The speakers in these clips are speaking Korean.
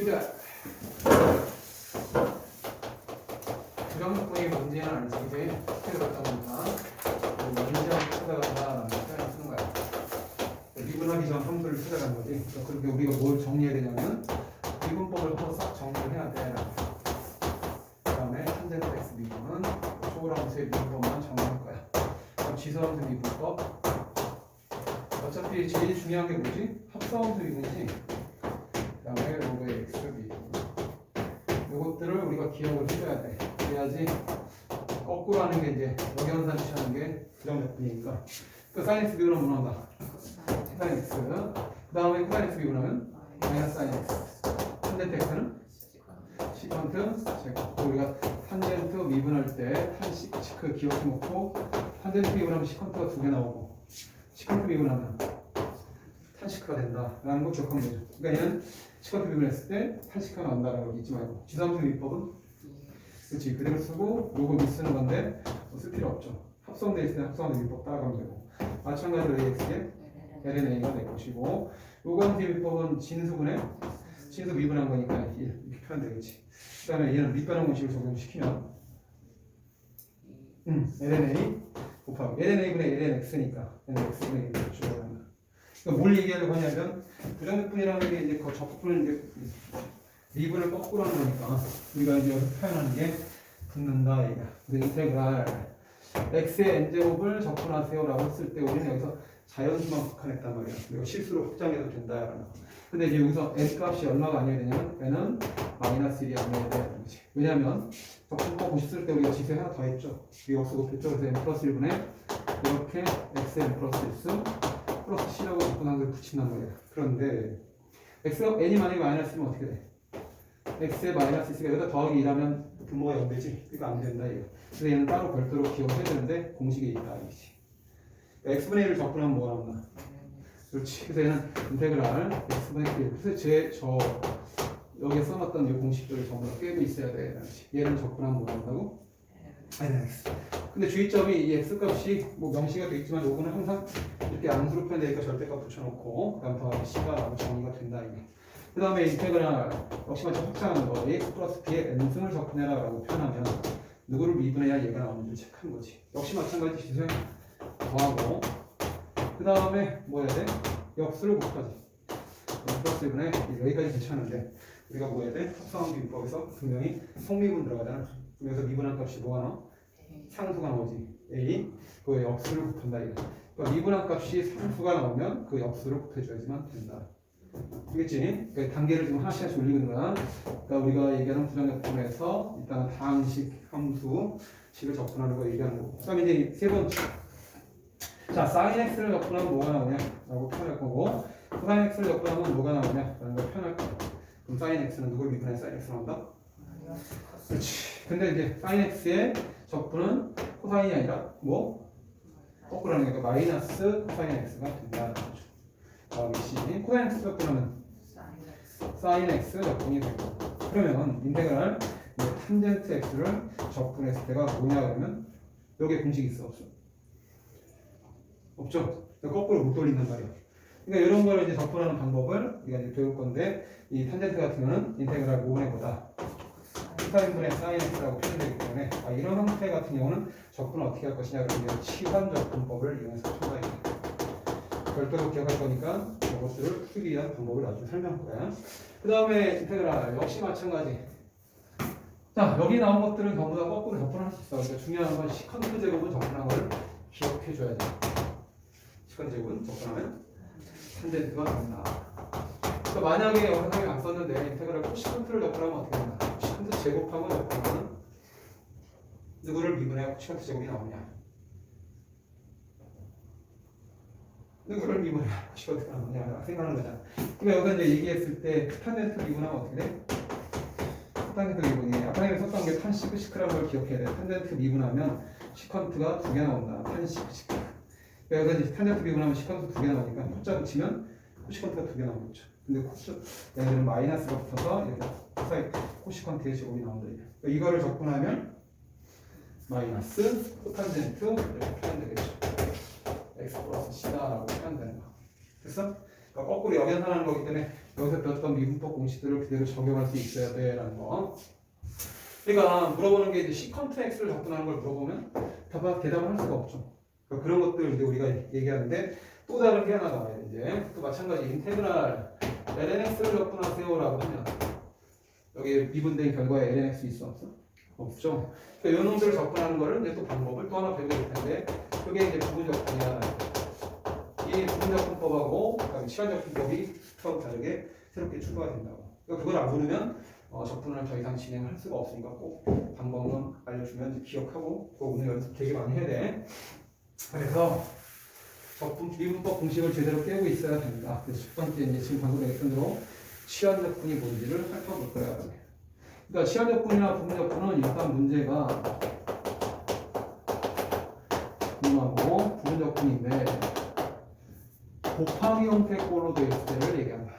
시작. 부정적분이 문제는 아니지. 이제 스킬을 갖다 보니까 문제를 찾아간다라는 표현을 쓰는 거야. 미분하기 전 함수를 찾아가는 거지. 그렇게 우리가 뭘 정리해야 되냐면 미분법을 한번 싹 정리를 해야 돼. 그 다음에 탄젠트 x 미분은 초월함수의 미분법만 정리할 거야. 그럼 지수함수 미분법. 어차피 제일 중요한 게 뭐지? 합성함수 미분이지. 그 다음에 로그의 x 미분. 요것들을 우리가 기억을 해줘야 돼. 그래야지 거꾸로 하는 게 이제 역연산 취하는 게 부정적분이니까. 그 사인 x 미분은 뭐 나온다? 사인 x. 그 다음에 코사인 x 미분하면 마이너스 사인 x. 탄젠트 x는 시컨트 제곱. 우리가 탄젠트 미분할 때 탄시크 기억해 놓고 탄젠트 미분하면 시컨트가 두 개 나오고 시컨트 미분하면 탄시크가 된다라는 거 기억하면 되죠. 그러니까 얘는 시컨트 미분했을 때 탄시크가 나온다라는 걸 잊지 말고. 지수함수 미분법은 그렇지 그대로 쓰고 요거 미쓰는 건데 뭐 쓸 필요 없죠. 합성돼 있을 때 합성함수 미분법 따라가면 되고. 마찬가지로 AX에 LNA가 될 것이고 요거함수 미분법은 진수분의 진수 미분한 거니까 이렇게 표현되겠지. 그 다음에 얘는 밑변환 공식을 적용시키면 LNA 곱하기 LNA분의 LNX니까 LNX분의 1을 주어집니다. 그러니까 뭘 얘기하려고 하냐면 부정적분이라는 게 이제 그 적분을 이제 미분을 거꾸로 하는 거니까 우리가 이제 여기서 표현하는 게 붙는다 얘가. 근데 인테그랄 x의 n제곱을 적분하세요라고 했을 때 우리는 여기서 자연수만 국한했단 말이야. 이거 실수로 확장해도 된다라는 거. 근데 이제 여기서 n 값이 얼마가 아니어야 되냐면 n은 마이너스 1이 아니어야 되는 거지. 왜냐면 적분법 보셨을 때 우리가 지수에 하나 더 했죠. 이 역수 곱했죠. 그래서 n 플러스 1분에 이렇게 xn 플러스 1 플러스 c라고 적분한 걸 붙인단 말이야. 그런데 x가 n이 만약에 마이너스면 어떻게 돼? x에 마이너스 있으니까 여기다 더하기 2라면 분모가 0되지? 그러니까 안 된다 이거. 그래서 얘는 따로 별도로 기억해야 되는데 공식에 있다 이거지. x분의 1을 적분하면 뭐가 나온다? 그렇지. 그래서 얘는 인테그랄 x분의 1. 그래서 여기에 써놨던 이 공식들을 전부 다 꿰고 있어야 돼. 얘를 적분하면 뭐 나온다고? x. 근데 주의점이 이 x 값이 뭐 명시가 되어 있지만 요거는 항상 이렇게 암수로 표현되니까 절대값 붙여놓고 그 다음 더하기 c가 정리가 된다 이게. 그 다음에 인테그랄 역시 마찬가지 확장하는 거 ax 플러스 b의 n승을 적분해라 라고 표현하면 누구를 미분해야 얘가 나오는지 체크하는 거지. 역시 마찬가지 지수에 더하고 그 다음에 뭐 해야 돼? 역수를 곱하지. 플러스 1분에 여기까지 괜찮은데 우리가 뭐 해야 돼? 합성함수 미분법에서 분명히 성미분 들어가잖아. 그래서 미분한 값이 뭐가 나와? 상수가 나오지. a 그 역수를 곱한다 이거. 그러니까 미분한 값이 상수가 나오면 그 역수를 곱해줘야지만 된다. 알겠지? 그러니까 단계를 지금 하나씩 올리는 거야. 그러니까 우리가 얘기하는 부정적분에서 일단 다항식 함수식을 접근하는 거 얘기하는 거고. 그다음에 이제 세 번째. 자, sin x를 접근하면 뭐가 나오냐? 라고 표현할 거고, sin x를 접근하면 뭐가 나오냐? 라는 걸 표현할 거야. 그럼 sin x는 누굴 미분해 sin x 나온다? 그렇지. 근데 이제 sin x의 적분은 코사인이 아니라 뭐? 거꾸로 하는 거니까 마이너스 코사인 x가 된다는 거죠. 다음에 코사인 x 적분하면 sin x 적분이 되고, 그러면 인테그랄 탄젠트 x를 적분했을 때가 뭐냐 그러면 여기에 공식이 있어 없어? 없죠? 거꾸로 못 돌린단 말이야. 그러니까 이런 걸 이제 적분하는 방법을 우리가 이제 배울 건데, 이 탄젠트 같은 경우는 인테그랄 5분의 보다 코사인분의 sin x라고 표현되기 때문에 이런 형태 같은 경우는 적분을 어떻게 할 것이냐 그러면 치환 적분법을 이용해서 풀어야 돼. 별도로 기억할 거니까 이것들을 풀기 위한 방법을 나중에 설명할 거야. 그 다음에 인테그랄 역시 마찬가지. 자, 여기 나온 것들은 전부 다 거꾸로 적분할 수 있어. 그러니까 중요한 건 시컨트 제곱은 적분한 걸 기억해 줘야 돼. 시컨트 제곱은 적분하면 탄젠트가 나온다. 그러니까 만약에 영상에 안 썼는데 인테그랄 코시컨트를 적분하면 어떻게 된다? 코시컨트 제곱하고 적분하면 누구를 미분해 코시컨트 제곱이 나오냐? 누구를 미분해 코시컨트가 나오냐 생각하는 거잖아. 그러니까 여기서 이제 얘기했을 때 탄젠트 미분하면 어떻게 돼? 탄젠트 미분이 아까 썼던 게 탄시크시크라는 걸 기억해야 돼. 탄젠트 미분하면 시컨트가 두 개 나온다. 탄시크시크. 그러니까 여기서 이제 탄젠트 미분하면 시컨트 두 개 나오니까 코자 붙이면 코시컨트가 두 개 나오겠죠. 근데 얘는 마이너스가 붙어서 이렇게 코시컨트의 제곱이 나온다. 그러니까 이거를 적분하면 마이너스 코탄젠트 이렇게 표현되겠죠. x 플러스 c다라고 표현되는 거. 됐어? 그러니까 거꾸로 역연산하는 거기 때문에 여기서 배웠던 미분법 공식들을 그대로 적용할 수 있어야 돼라는 거. 그러니까 물어보는 게 이제 시컨트 x를 접근하는 걸 물어보면 대답을 할 수가 없죠. 그러니까 그런 것들 이제 우리가 얘기하는데 또 다른 게 하나 나와요. 이제 또 마찬가지 인테그랄 lnx를 접근하세요라고 하면 여기 미분된 결과에 lnx 있어 없어? 없죠. 그러니까 이 놈들을 접근하는 거를 이제 또 방법을 또 하나 배우게 될 텐데 그게 이제 부분적분이야. 이 부분적분법하고 그다음에 치환적분법이 서로 다르게 새롭게 추가가 된다고. 그러니까 그걸 안 모르면 접근을 더 이상 진행을 할 수가 없으니까 꼭 방법은 알려주면 기억하고 그거 오늘 연습 되게 많이 해야 돼. 그래서 미분법 공식을 제대로 깨고 있어야 됩니다. 그래서 첫 번째 이제 지금 방금 얘기했던 치환적분이 뭔지를 살펴볼 거야. 그러니까 치환적분이나 부분적분은 일단 문제가 분하고 부분적분인데 곱하기 형태꼴로 되어 있을 때를 얘기한다.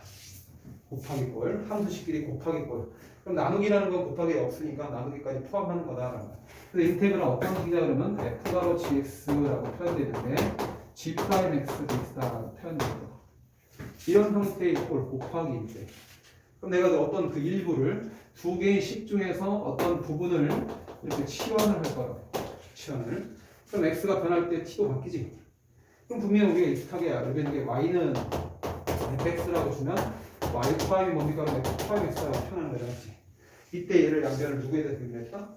곱하기 꼴, 함수식끼리 곱하기 꼴. 그럼 나누기라는 건 곱하기 없으니까 나누기까지 포함하는 거다. 그래서 인테그랄 어떤 식이냐 그러면 f가로 gx라고 표현되는데 g'x dx다라고 표현됩니다. 이런 형태의 꼴 곱하기 인데 그럼 내가 어떤 그 일부를 두 개의 식 중에서 어떤 부분을 이렇게 치환을 할 거라고. 치환을. 그럼 x가 변할 때 t도 바뀌지. 그럼 분명히 우리가 익숙하게 알게 되는 게 y는 fx라고 주면 y 프라임이 뭡니까? 그럼 f 프라임 x라고 표현하는 거잖아. 이때 얘를 양변을 누구에 대해서 미분했다?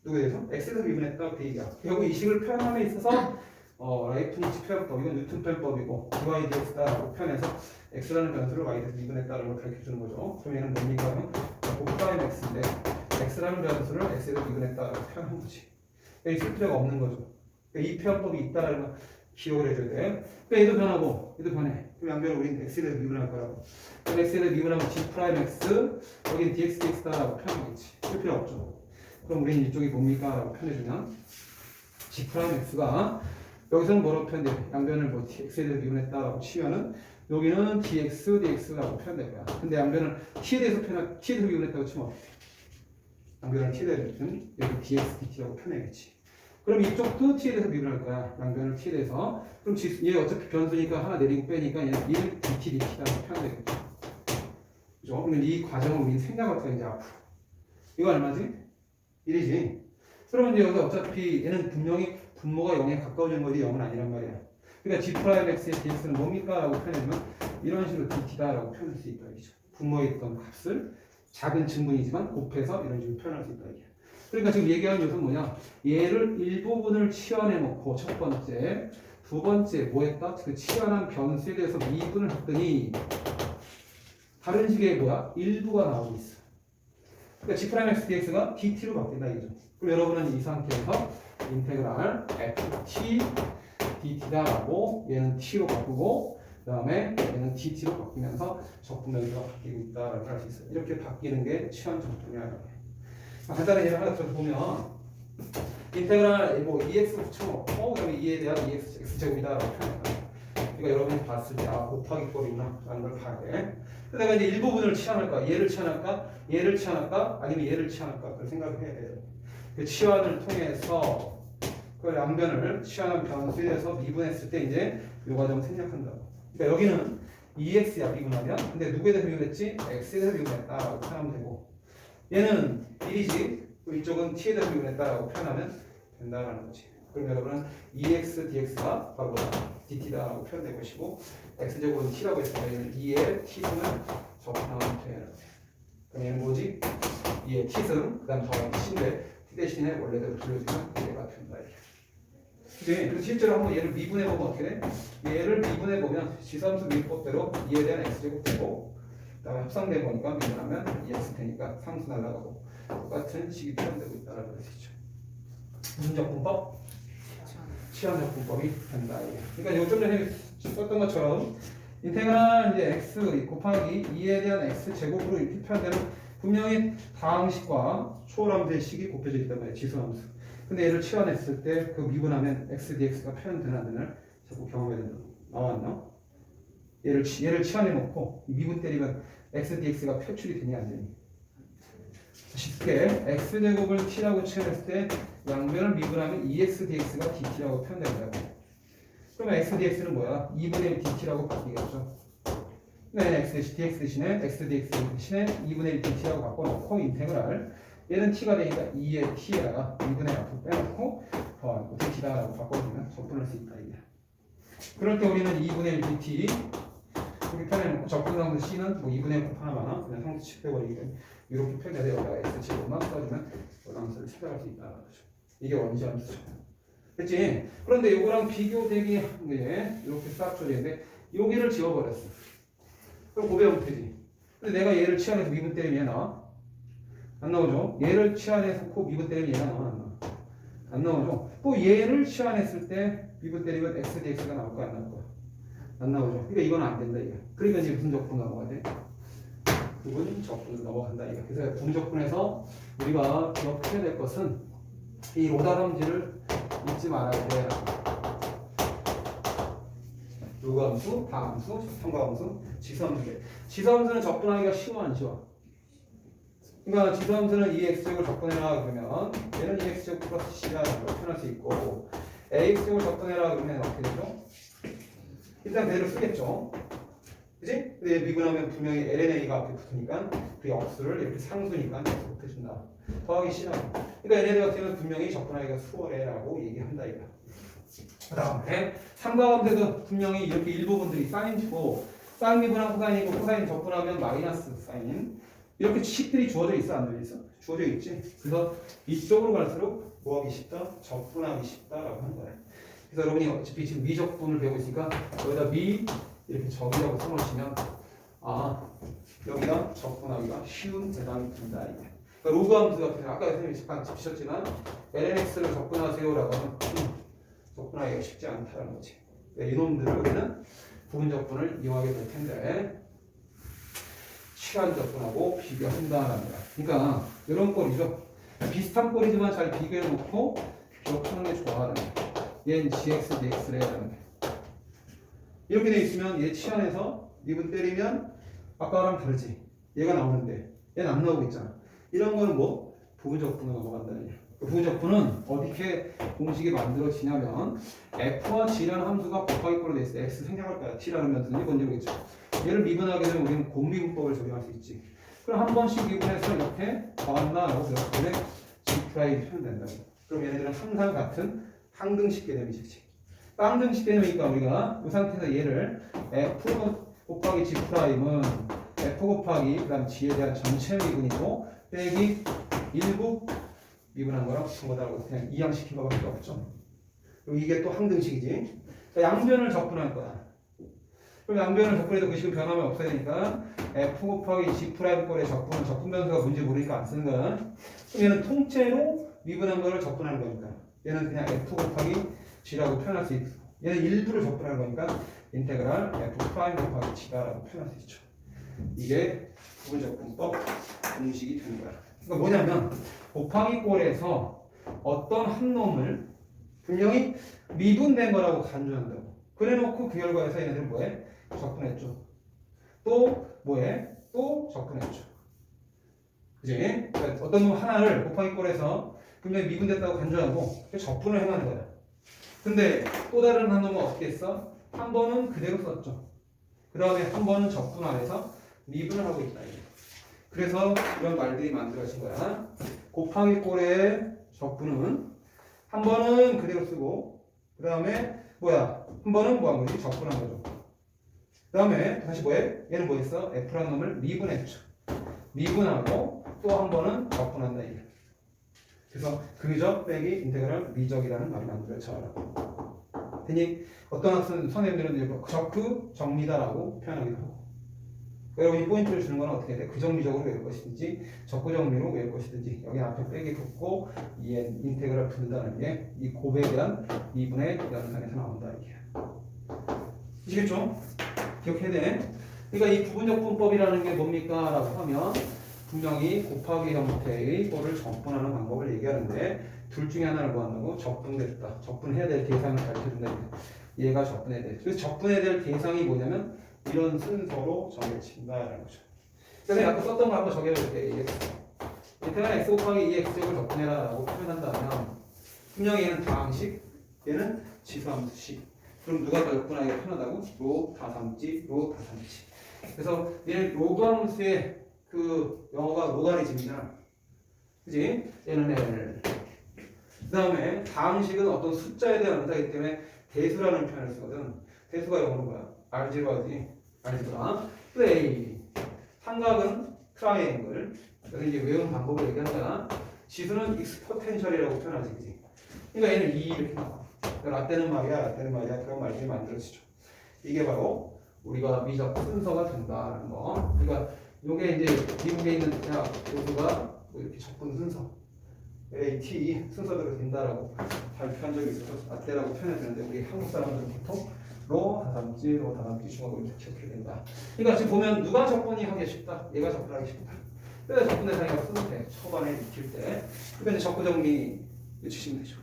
누구에 대해서? x에 대해서 미분했다. 그 얘기야. 결국 이 식을 표현함에 있어서 라이프니츠 표현법, 이건 뉴턴 표현법이고 dy dx다라고 표현해서 x라는 변수를 y에 대해서 미분했다는 걸 가르쳐 주는 거죠. 그럼 얘는 뭡니까? 곱프라임 x인데 x라는 변수를 x에 대해서 미분했다라고 표현한 거지. 여기 쓸 필요가 없는 거죠. 이 표현법이 있다라는 걸 기억을 해줘야 돼. 그러니까 얘도 변하고 얘도 변해. 그럼 양변을 우리는 x에 대해서 미분할 거라고. 그럼 x에 대해서 미분하면 g'(x) 여기는 dx dx다라고 표현하겠지. 쓸 필요 없죠. 그럼 우리는 이쪽이 뭡니까? 라고 표현해주면 g'(x가) 여기서는 뭐라고 표현돼? 양변을 뭐 x에 대해서 미분했다라고 치면은 여기는 dx dx라고 표현될 거야. 근데 양변을 t에 대해서 미분했다고 치면 어떻게? 양변을 t에 대해서 여기 dx dt라고 표현하겠지. 그럼 이쪽도 t에 대해서 미분할 거야. 양변을 t에 대해서. 그럼 얘 어차피 변수니까 하나 내리고 빼니까 얘는 dt dt라고 표현되겠죠. 그죠? 그러면 이 과정을 우리는 생략할 거야 이제 앞으로. 이거 얼마지? 1이지. 그러면 이제 여기 어차피 얘는 분명히 분모가 0에 가까워지는 거지 0은 아니란 말이야. 그러니까 g'(x의 dx는 뭡니까? 라고 표현하면 이런 식으로 dt다라고 표현할 수 있다 이죠. 분모에 있던 값을 작은 증분이지만 곱해서 이런 식으로 표현할 수 있다 이게. 그러니까 지금 얘기하는 것은 뭐냐? 얘를 일부분을 치환해 놓고 첫 번째, 두 번째 뭐 했다? 그 치환한 변수에 대해서 미분을 했더니 다른 식의 뭐야? 일부가 나오고 있어. 그러니까 g'(x dx가 dt로 바뀐다 이죠. 그럼 여러분은 이 상태에서 인테그랄 ft dt다라고 얘는 t로 바꾸고 그 다음에 얘는 dt로 바뀌면서 적분면수가 바뀌고 있다라고 할 수 있어요. 이렇게 바뀌는 게 치환 적분이야. 간단한 예를 하나 들어보면 인테그랄 뭐 EX 붙여놓고 그다음에 2에 대한 EX X제곱이다라고 표현해요. 그러니까 여러분이 봤을 때 곱하기 꼴이구나 라는 걸 봐야 돼. 근데 내가 이제 일부분을 치환할까? 얘를 치환할까? 얘를 치환할까? 아니면 얘를 치환할까? 그걸 생각을 해야 돼요. 그 치환을 통해서 그 양변을 치환한 변수에 대해서 미분했을 때 이제 이 과정을 생략한다고. 그러니까 여기는 EX야 미분하면. 근데 누구에 대해서 미분했지? X에 대해서 미분했다라고 표현하면 되고 얘는 1이지. 이쪽은 t에 대해서 미분했다라고 표현하면 된다라는 거지. 그럼 여러분은 EX dx가 바로 dt다라고 표현된 것이고 x제곱은 t라고 했으니까 얘는 2의 t승을 적분하면 돼요. 그럼 얘는 뭐지? 2의 t승 그 다음 더하기 t인데 t 대신에 원래대로 돌려주면 얘가 된다. 그치? 그래서 실제로 한번 얘를 미분해보면 어떻게 돼? 얘를 미분해보면 지수함수 미분법대로 2에 대한 x제곱 되고 그 다음에 합성된 거니까 미분하면 2x 되니까 상수 날라가고 똑같은 식이 표현되고 있다는 걸 쓰죠. 부분적분법? 치환적분법이 된다. 그러니까 이거 좀 전에 썼던 것처럼 인테그랄 이제 x 곱하기 2에 대한 x 제곱으로 이렇게 표현되는 분명히 다항식과 초월함수의 식이 곱해져 있단 말이에요. 지수함수. 근데 얘를 치환했을 때 그 미분하면 x dx가 표현되는 안을 자꾸 경험해야 된다. 나왔나? 얘를 치환해 놓고 미분 때리면 x dx가 표출이 되냐 안 되니? 쉽게 x제곱을 t라고 치환했을 때 양변을 미분하면 2x dx가 dt라고 표현된다고. 그러면 x dx는 뭐야? 2분의 1 dt라고 바뀌겠죠. 네, x dx 대신에 x dx 대신에 2분의 1 dt라고 바꿔놓고 인테그랄 얘는 t가 되니까 2의 t에다가 2분의 앞으로 빼놓고 더하고 dt다라고 바꿔주면 적분할 수 있다 이게. 그럴 때 우리는 2분의 1 dt 이렇게 표현해놓고 적분하면 c는 뭐 2분의 1 곱 하나만 그냥 상수 빼버리기 이렇게 표현해서 여기다가 x 제곱만 써주면 요함수를 찾아갈 수 있다는 거죠. 이게 원시 함수죠. 됐지? 그런데 요거랑 비교되기 한 게 이렇게 싹 처리했는데 여기를 지워버렸어. 그럼 고배우면 되지. 근데 내가 얘를 치환해서 미분 때리면 얘 나와? 안 나오죠? 얘를 치환해서 코 미분 때리면 얘가 나와? 안 나와? 안 나오죠? 또 얘를 치환했을 때 미분 때리면 x dx가 나올 거야? 안 나올 거야? 안 나오죠? 그러니까 이건 안 된다 이게. 그러니까 이제 무슨 적분 넘어가야 돼? 부분 적분 넘어간다 이게. 그래서 분적분에서 우리가 기억해야 될 것은 이 로다람쥐를 잊지 말아야 돼. 요함수, 다함수, 삼가함수, 지수함수. 지수함수는 적분하기가 쉬워 안 쉬워? 그러니까 지수함수는 2x제곱을 적분해라 그러면 얘는 2x제곱 플러스 c라고 표현할 수 있고 ax제곱을 적분해라 그러면 어떻게 되죠? 일단 그대로 쓰겠죠. 그치? 근데 미분하면 분명히 lna가 앞에 붙으니까 그 역수를 이렇게 상수니까 역수 못해준다. 더하기 c라고. 그러니까 얘네들 같은 경우는 분명히 적분하기가 수월해라고 얘기한다 이거. 그 다음에 삼각함수도 분명히 이렇게 일부분들이 사인이고 사인 미분하고 코사인이고 코사인 적분하면 마이너스 사인 이렇게 식들이 주어져 있어 안 되어 있어? 주어져 있지. 그래서 이쪽으로 갈수록 뭐하기 쉽다? 적분하기 쉽다라고 하는 거야. 그래서 여러분이 어차피 지금 미적분을 배우고 있으니까 여기다 미 이렇게 적이라고 써놓으시면 아 여기가 적분하기가 쉬운 대답이 된다 이게. 그러니까 로그 함수 같은 경우 아까 선생님이 잠깐 짚으셨지만 lnx를 적분하세요라고 하면 적분하기가 쉽지 않다는 거지. 그러니까 이놈들을 우리는 부분 적분을 이용하게 될 텐데 시간 적분하고 비교한다라는 거야. 그러니까 이런 꼴이죠. 비슷한 꼴이지만 잘 비교해 놓고 기억하는 게 좋아하는 거야. 얘는 gx dx래라는 게. 이렇게 돼 있으면 얘 치환해서 미분 때리면 아까랑 다르지. 얘가 나오는데 얘는 안 나오고 있잖아. 이런 거는 뭐 부분 적분으로 넘어간다는 얘기야. 부분 적분은 어떻게 공식이 만들어지냐면 f와 g라는 함수가 곱하기 꼴로 돼 있어. x 생략할 거야. t라는 면수는 뭔지 모르겠죠. 얘를 미분하게 되면 우리는 곱미분법을 적용할 수 있지. 그럼 한 번씩 미분해서 이렇게 더한다라고 생각하면 g 프라임 표현된다. 그럼 얘네들은 항상 같은 항등식 개념이지. 쌍등식 개념이니까 우리가 이 상태에서 얘를 f 곱하기 g 프라임은 f 곱하기 그 다음 g에 대한 전체 미분이고 빼기 일부 미분한 거랑 붙은 거다라고 그냥 이항시킨 거밖에 없죠. 그리고 이게 또 항등식이지. 그러니까 양변을 적분할 거야. 그럼 양변을 적분해도 그 식은 변하면 없어야 되니까 f 곱하기 g 프라임 꼴의 적분은 적분 변수가 뭔지 모르니까 안 쓰는 거야. 그럼 얘는 통째로 미분한 거를 적분하는 거니까 얘는 그냥 f 곱하기 g라고 표현할 수 있고 얘는 일부를 적분하는 거니까 인테그랄 f 프라임 곱하기 g다라고 표현할 수 있죠. 이게 부분적분법 공식이 되는 거야. 그러니까 뭐냐면 곱하기 꼴에서 어떤 한 놈을 분명히 미분된 거라고 간주한다고. 그래놓고 그 결과에서 얘네들은 뭐해? 적분했죠. 또 뭐해? 또 적분했죠. 그지? 그러니까 어떤 놈 하나를 곱하기 꼴에서 분명히 미분됐다고 간주하고 적분을 행하는 거야. 근데 또 다른 한 놈은 어떻게 했어? 한 번은 그대로 썼죠. 그 다음에 한 번은 적분 안에서 미분을 하고 있다. 그래서 이런 말들이 만들어진 거야. 곱하기 꼴의 적분은 한 번은 그대로 쓰고 그 다음에 뭐야? 한 번은 뭐 한 거지? 적분한 거죠. 그 다음에 다시 뭐해? 얘는 뭐 했어? F라는 놈을 미분했죠. 미분하고 또 한 번은 적분한다 이게. 그래서 그적 빼기 인테그랄 미적이라는 말이 만들어져. 되니 어떤 학생 선생님들은 이제 적그 정미다라고 표현하기도 하고. 여러분이 포인트를 주는 건 어떻게 돼? 그정미적으로 외울 것이든지 적구정미로 외울 것이든지 여기 앞에 빼기 붙고 이 인테그랄 부른다는 게 이 곱에 대한 미분의 연산에서 나온다 이게. 아시겠죠? 기억해야 돼. 그러니까 이 부분적분법이라는 게 뭡니까? 라고 하면 분명히 곱하기 형태의 꼴을 적분하는 방법을 얘기하는데 둘 중에 하나를 구한다고 적분됐다. 적분해야 될 대상을 가르쳐준다. 얘가 적분해야 돼. 그래서 적분해야 될 대상이 뭐냐면 이런 순서로 정해진다라는 거죠. 그래서 아까 썼던 거 한번 정해볼게. 인테그랄 x 곱하기 2x제곱을 적분해라 라고 표현한다면 분명히 얘는 다항식, 얘는 지수함수식. 그럼 누가 더 적분하기가 편하다고? 로 다 삼지, 로 다 삼지. 그래서 얘는 로가함수의 그 영어가 로가리즘이야. 그지? 얘는 L. 그 다음에 다항식은 어떤 숫자에 대한 응사이기 때문에 대수라는 표현을 쓰거든. 대수가 영어로 뭐야? R0하지. R0가. 또 A. 삼각은 트라이앵글. 그래서 이제 외운 방법을 얘기한다. 지수는 익스포텐셜이라고 표현하지. 그지? 그러니까 얘는 2 이렇게 나와. 라떼는 말이야. 그런 말들이 만들어지죠. 이게 바로 우리가 미적 순서가 된다는 거. 그러니까 요게 이제 미국에 있는 대학 교수가 뭐 이렇게 적분 순서 AT 순서대로 된다라고 발표한 적이 있어서 라떼라고 표현해주는데 우리 한국 사람들은 보통 로 다담지 중하고 이렇게 기억해야 된다. 그러니까 지금 보면 누가 적분이 하기 쉽다. 얘가 적분하기 쉽다. 그래서 적분의 사이가 쓸 때, 초반에 익힐 때 그러면 적분 정리 외치시면 되죠.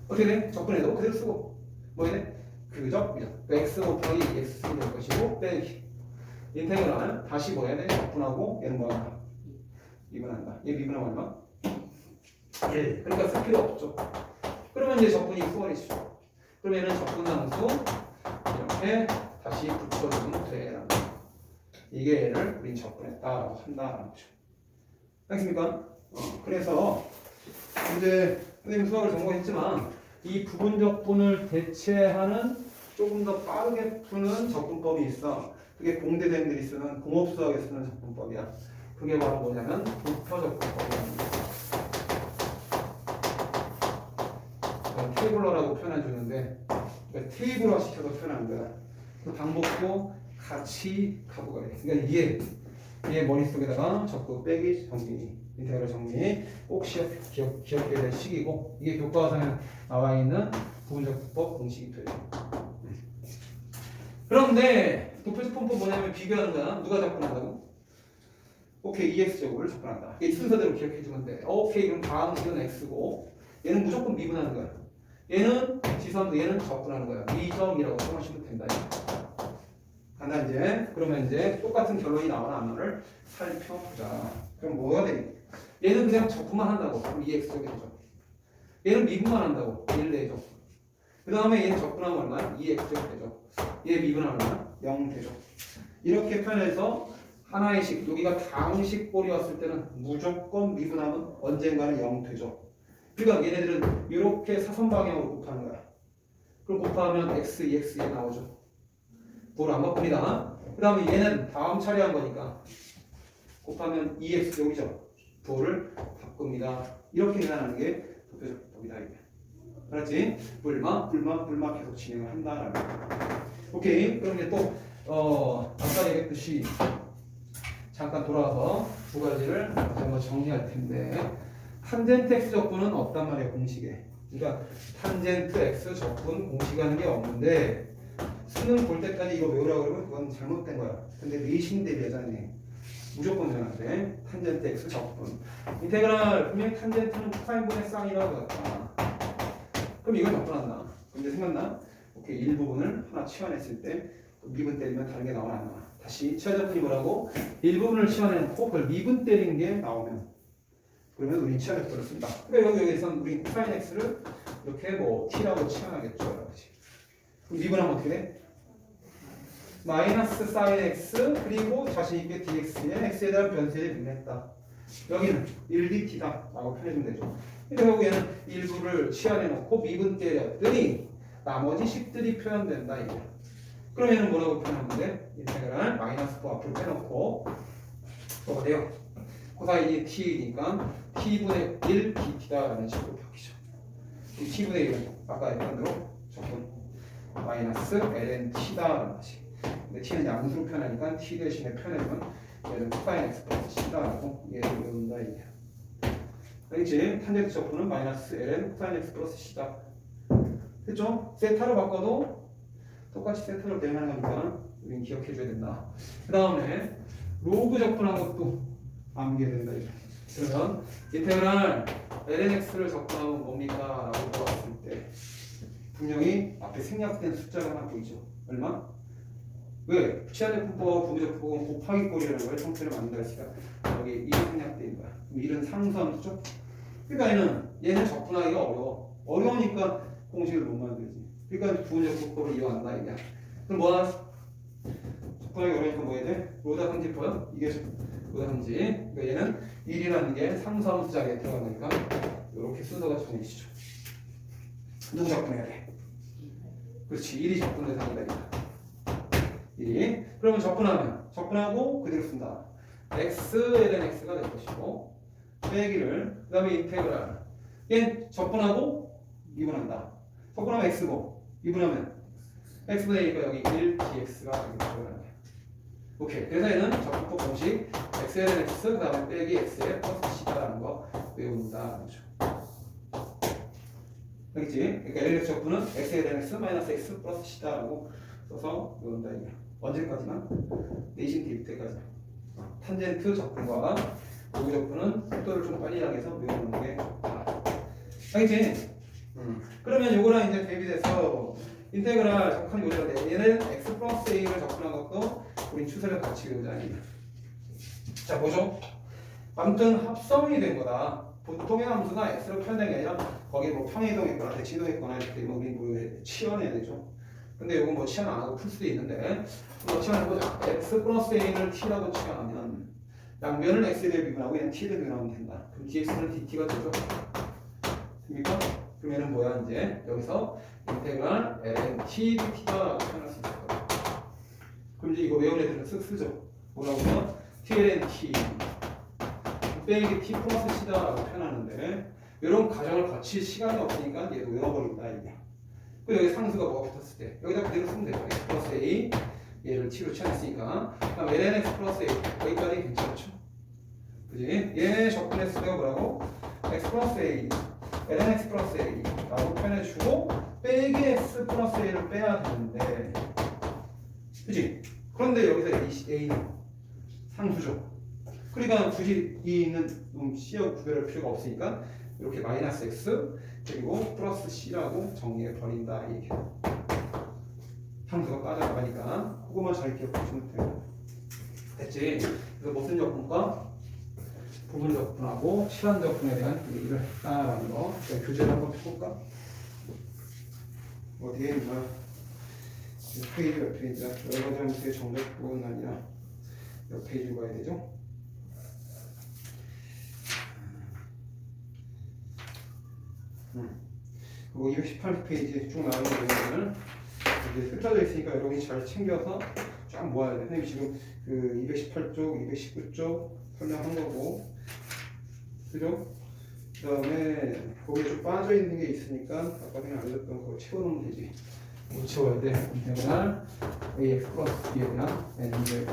어떻게 돼? 적분해도 그대로 쓰고 뭐 이래? 그죠? x 곱하기 x 될 것이고 빼기 인테그랄 다시 뭐 해야 돼? 적분하고 얘는 뭐 한다? 미분한다. 얘 미분하면 얼마? 1. 그러니까 쓸 필요 없죠. 그러면 이제 적분이 수월이죠. 그러면 얘는 적분함수 이렇게 다시 붙여주면 돼. 이게 얘를 우린 적분했다라고 한다라는 거죠. 알겠습니까? 그래서 이제 선생님 수학을 전공했지만 이 부분적분을 대체하는 조금 더 빠르게 푸는 적분법이 있어. 그게 공대생들이 쓰는 공업수학에 쓰는 적분법이야. 그게 바로 뭐냐면 부표적분법이랍니다. 테이블러라고 표현해 주는데 그러니까 테이블화 시켜서 표현하는 거야. 그 방법도 같이 갖고 가야 돼. 그러니까 얘 머릿속에다가 적분 빼기 정리 인테그랄 정리 꼭 기억해야 될 식이고 이게 교과서에 나와 있는 부분적분법 공식이 돼요. 그런데 부표적분법 뭐냐면 비교하는 거야. 누가 접근한다고? 오케이, EX제곱을 접근한다. 이 순서대로 기억해주면 돼. 오케이, 그럼 다항식은 X고 얘는 무조건 미분하는 거야. 얘는 지수함수, 얘는 접근하는 거야. 미정이라고 써놓으시면 된다. 간다 이제. 그러면 이제 똑같은 결론이 나오나 안 나오나를 살펴보자. 그럼 뭐가 돼? 얘는 그냥 적분만 한다고. 그럼 EX제곱이 되죠. 얘는 미분만 한다고. 1 내죠. 그 다음에 얘는 적분하면 얼마야? 2x제곱 되죠. 얘 미분하면 얼마야? 0 되죠. 이렇게 표현해서 하나의 식, 여기가 다항식 꼴이었을 때는 무조건 미분하면 언젠가는 0 되죠. 그러니까 얘네들은 이렇게 사선 방향으로 곱하는 거야. 그럼 곱하면 x, 2x 에 나오죠. 부호를 안 바꿉니다. 그 다음에 얘는 다음 처리한 거니까 곱하면 2x제곱이죠. 부호를 바꿉니다. 이렇게 계산하는 게 부표적분법이다. 알았지? 불막 계속 진행을 한다라는 거. 오케이. 그럼 이제 또 아까 얘기했듯이 잠깐 돌아와서 두 가지를 한번 정리할 텐데 탄젠트 x 적분은 없단 말이에요. 공식에. 그러니까 탄젠트 x 적분 공식이라는 게 없는데 수능 볼 때까지 이거 외우라고 그러면 그건 잘못된 거야. 근데 내신 대비하자니 무조건 외워야 돼. 탄젠트 x 적분. 인테그랄 분명히 탄젠트는 코사인분의 쌍이라고 했다. 그럼 이걸 접근한다. 그럼 이제 생각나? 오케이, 일부분을 하나 치환했을 때 미분 때리면 다른 게 나오나 안 나와? 다시 치환적분이 뭐라고? 일부분을 치환해놓고 그걸 미분 때리는 게 나오면 그러면 우리 치환적분을 쓴다. 그러니까 여기에선 우리 코사인 x를 이렇게 뭐 t라고 치환하겠죠. 그럼 미분하면 어떻게 돼? 마이너스 사인 x 그리고 자신있게 dx에 x에 대한 변수에 미분했다. 여기는 1dt다 라고 표현해주면 되죠. 결국 얘는 일부를 치환해놓고 미분 때렸더니 나머지 식들이 표현된다 이게. 그럼 얘는 뭐라고 표현하면 돼? 인테그랄 마이너스 9 앞을 빼놓고 뭐가 돼요? 코사인이 t니까 t분의 1 dt다라는 식으로 바뀌죠. 이 t분의 1은 아까 했던 대로 적분 마이너스 ln t다라는 것이. 근데 t는 양수로 표현하니까 t 대신에 표현하면 얘는 코사인 x 플러스 c다라고 얘를 외운다 이게. 알겠지? 탄젠트 적분은 마이너스 ln 코사인 x 플러스 c다. 됐죠? 세타로 바꿔도 똑같이 세타로 대응하는 거니까 우린 기억해줘야 된다. 그 다음에 로그 적분한 것도 암기해야 된다. 그러면 인테그랄 lnx를 적분하면 뭡니까? 라고 물어봤을 때 분명히 앞에 생략된 숫자가 하나 보이죠? 얼마? 왜? 치환적분법하고 부분적분법은 곱하기 꼴이라는 걸 형태를 만든다 했으니까 여기 1이 생략된 거야. 그럼 1은 상수함수죠? 그러니까 얘는 적분하기가 어려워. 어려우니까 공식을 못 만들지. 그러니까 부분적분법을 이용한다 이게. 그럼 뭐야? 적분하기 어려우니까 뭐 해야 돼? 로다 성질 보여? 이게 로다 성질. 그러니까 얘는 1이라는 게 상수함수 자리에 들어가니까 이렇게 순서가 정해지죠. 누구 적분해야 돼? 그렇지. 1이 적분 대상이다. 1이. 그러면 적분하고 그대로 쓴다. x에 대한 x가 될 것이고 빼기를 그 다음에 인테그랄. 얘 적분하고 미분한다. 적분하면 x고 미분하면 x분의 1이니까 여기 1 dx가 되는 오케이. 그래서 얘는 적분법 공식 x에 대한 x 그 다음에 빼기 x에 플러스 c다라는 거 외운다. 그렇죠. 알겠지? 그러니까 LX 적분은 x에 대한 x 마이너스 x 플러스 c다라고 써서 외운다. 이게 언제까지나? 내신 딜 때까지. 탄젠트 적분과 오기 적분은 속도를 좀 빨리 하게해서 외우는 게 좋다. 알겠지? 그러면 요거랑 이제 대비돼서 인테그랄 적분이 요지인데 얘는 x 플러스 a를 적분한 것도 우린 추세를 같이 외우자. 자 뭐죠? 아무튼 합성이 된 거다. 보통의 함수가 x로 표현된 게 아니라 거기 뭐 평이동했거나 대칭동했거나 이렇게 되면 우린 뭐 치환해야 되죠. 근데 이건 뭐 치환 안 하고 풀 수도 있는데 뭐 치환해보자. x 플러스 a를 t라고 치환하면 양면을 x에 대해 미분하고 얘는 t에 대해 미분하면 된다. 그럼 dx는 dt가 되죠. 됩니까? 그럼 얘는 뭐야 이제 여기서 인테그랄 ln t dt다라고 표현할 수 있을 거예요. 그럼 이제 이거 외운 애들은 쓱 쓰죠. 뭐라고 하면 tln t 빼기 t 플러스 c다라고 표현하는데 이런 과정을 거칠 시간이 없으니까 얘도 외워버린다 이게. 그리고 여기 상수가 뭐가 붙었을 때 여기다 그대로 쓰면 되죠. x 플러스 a 얘를 t로 취했으니까 그럼 ln x 플러스 a 여기까지 괜찮죠? 그지? 얘 적분했을 때가 뭐라고? x 플러스 a ln x 플러스 a라고 표현해주고 빼기 x 플러스 a를 빼야 되는데 그지? 그런데 여기서 a는 상수죠. 그러니까 굳이 이 있는 c하고 구별할 필요가 없으니까 이렇게 마이너스 x 그리고 플러스 c라고 정리해 버린다 이게 상수가 빠져나가니까 그거만 잘 기억해 주면 돼요. 됐지? 그래서 무슨 적분과 부분 적분하고 치환 적분에 대한 얘기를 했다라는 거. 교재를 한번 펴볼까? 어디에 있나? 페이지 몇 페이지야? 여러 가지 함수의 정적분은 아니라 몇 페이지 봐야 되죠? 그리고 218페이지에 쭉 나오는 내용을 이제 흩어져 있으니까 여러분이 잘 챙겨서 쫙 모아야 돼. 선생님이 지금 그 218쪽, 219쪽 설명한 거고, 그죠? 그 다음에 거기에 좀 빠져 있는 게 있으니까 아까 그냥 알려줬던 거 채워놓으면 되지. 못 채워야 돼. 인테그랄 ax 플러스 b에 대한 n제.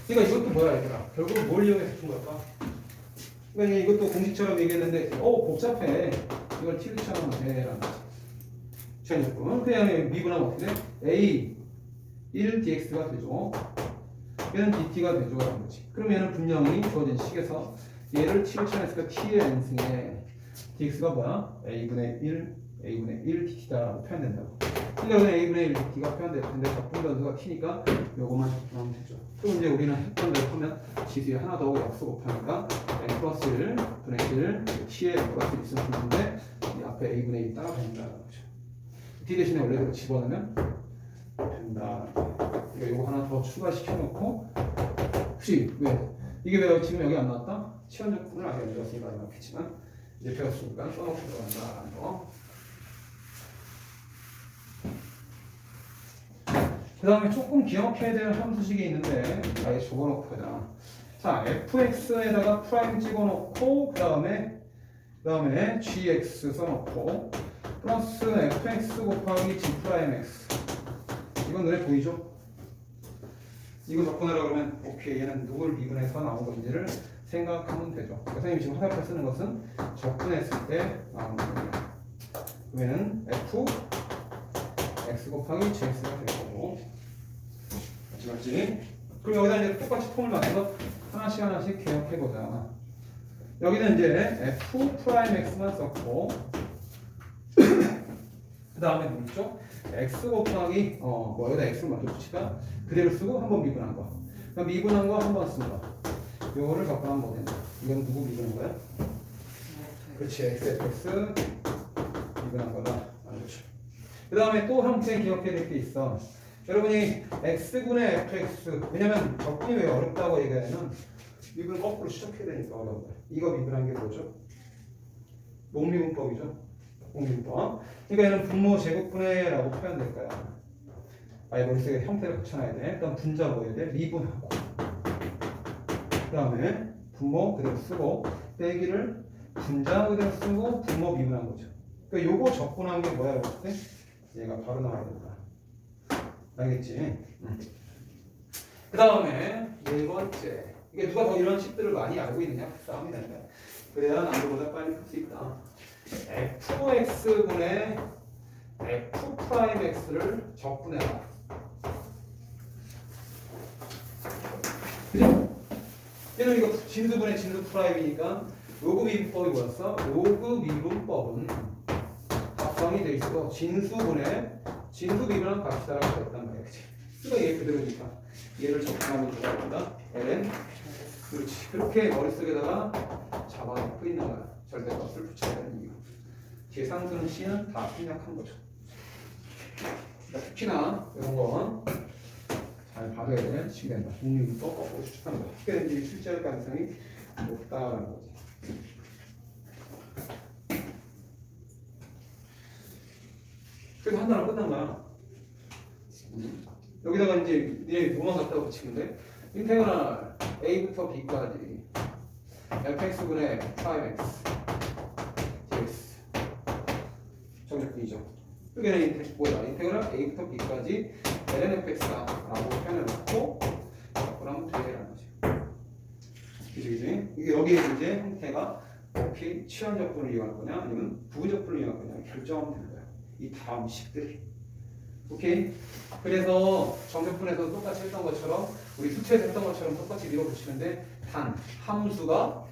그러니까 이것도 뭐야 얘들아? 결국 뭘 이용해서 푼 걸까? 그러니까 이것도 공식처럼 얘기했는데 복잡해. 이걸 t로 취하면 돼 라는 거지. 취한적분 그냥 미분하면 어떻게 돼? a 1 dx가 되죠. 얘는 dt가 되죠 라는 거지. 그럼 얘는 분명히 주어진 식에서 얘를 t로 취했으니까 t의 n승에 dx가 뭐야? a분의 1 dt다라고 표현된다고. 근데 여기는 a분의 1 dt가 표현될 텐데 적분 변수가 t니까 요거만 적분하면 되죠. 그럼 이제 우리는 했던 대로 하면 지수에 하나 더 약수 곱하니까 n 플러스 1 분의 1 t에 n 플러스 1 있으면 되는데 이 앞에 a분의 1이 따라다닌다는 거죠. t 대신에 원래대로 집어넣으면 된다. 그러니까 요거 하나 더 추가시켜놓고 혹시 왜 이게 왜 지금 여기 안 나왔다? 치환적분을 아직 안 배웠으니까 안 나왔겠지만 이제 배웠으니까 써놓고 들어간다는 거. 그 다음에 조금 기억해야 될 함수식이 있는데 아예 적어놓고 하자. 자, fx에다가 프라임 찍어놓고 그 다음에 gx 써놓고 플러스 fx 곱하기 g 프라임 x. 이건 눈에 보이죠? 이거 접근하라 그러면 오케이 얘는 누굴 미분해서 나온 건지를 생각하면 되죠. 선생님이 지금 화살표 쓰는 것은 접근했을 때 나오는 겁니다. 그러면 f x 곱하기 gx가 될 거고 맞지? 그럼 여기다 이제 똑같이 폼을 맞춰서 하나씩 기억해보자. 여기는 이제 f 프라임 x만 썼고 그 다음에 뭐 있죠? x 곱하기 여기다 x를 먼저 붙이까 그대로 쓰고 한번 미분한 거. 그럼 미분한 거 한 번 쓴 거. 요거를 접근하면 뭐 된다? 이건 누구 미분한 거야? 그렇지, xfx 미분한 거다. 그렇죠. 그 다음에 또 형태 기억해야 될 게 있어. 여러분이 x분의 fx, 왜냐면 적분이 왜 어렵다고 얘기하냐면 미분을 거꾸로 추적해야 되니까 어려운 거야. 이거 미분한 게 뭐죠? 목미분법이죠. 목미분법. 그러니까 얘는 분모 제곱분해라고 표현될 거야. 아예 머릿속에 형태를 붙여놔야 돼. 일단 분자 뭐 해야 돼? 미분하고. 그 다음에 분모 그대로 쓰고 빼기를 분자 그대로 쓰고 분모 미분한 거죠. 그러니까 요거 적분한 게 뭐야? 그랬을 때 얘가 바로 나와야 된다. 알겠지? 그 다음에 네 번째. 이게 누가 더 이런 식들을 많이 알고 있느냐? 싸움이 된다. 그래야 남들보다 빨리 풀 수 있다. fx분의 f'x를 적분해라. 그죠? 얘는 이거 진수분의 진수 프라임이니까 로그 미분법이 뭐였어? 로그 미분법은 합성이 돼 있어. 진수분의 진수 미분한 값이다라고 했단 말이야. 그치? 이거 얘 그대로니까 얘를 적분하면 들어간다. ln 그렇지. 그렇게 머릿속에다가 잡아놓고 있는 거야. 절대값을 붙여야 되는 이유. 뒤에 상수는 c는 다 생략한 거죠. 특히나 이런 거 잘 봐줘야 되는 시간이다. 공유부터 거꾸로 추측하는 거야. 어떻게 된지 실제할 가능성이 높다라는 거지. 그래서 한 단어 끝난 거야. 여기다가 이제 얘 뭐만 갖다가 붙이면 돼? 인테그랄 a부터 b까지 fx분의 5x dx 정적분이죠. 여기는 뭐야? 인테그랄 a부터 b까지 ln fx라고 표현해놓고 적분하면 되라는 거지. 그지? 이게 여기에 이제 형태가 어떻게 치환적분을 이용할 거냐, 아니면 부분적분을 이용할 거냐 결정하면 되는 거야. 이 다음 식들이. 오케이? 그래서 정적분에서 똑같이 했던 것처럼 우리 수치에서 했던 것처럼 똑같이 밀어붙이는데 단 함수가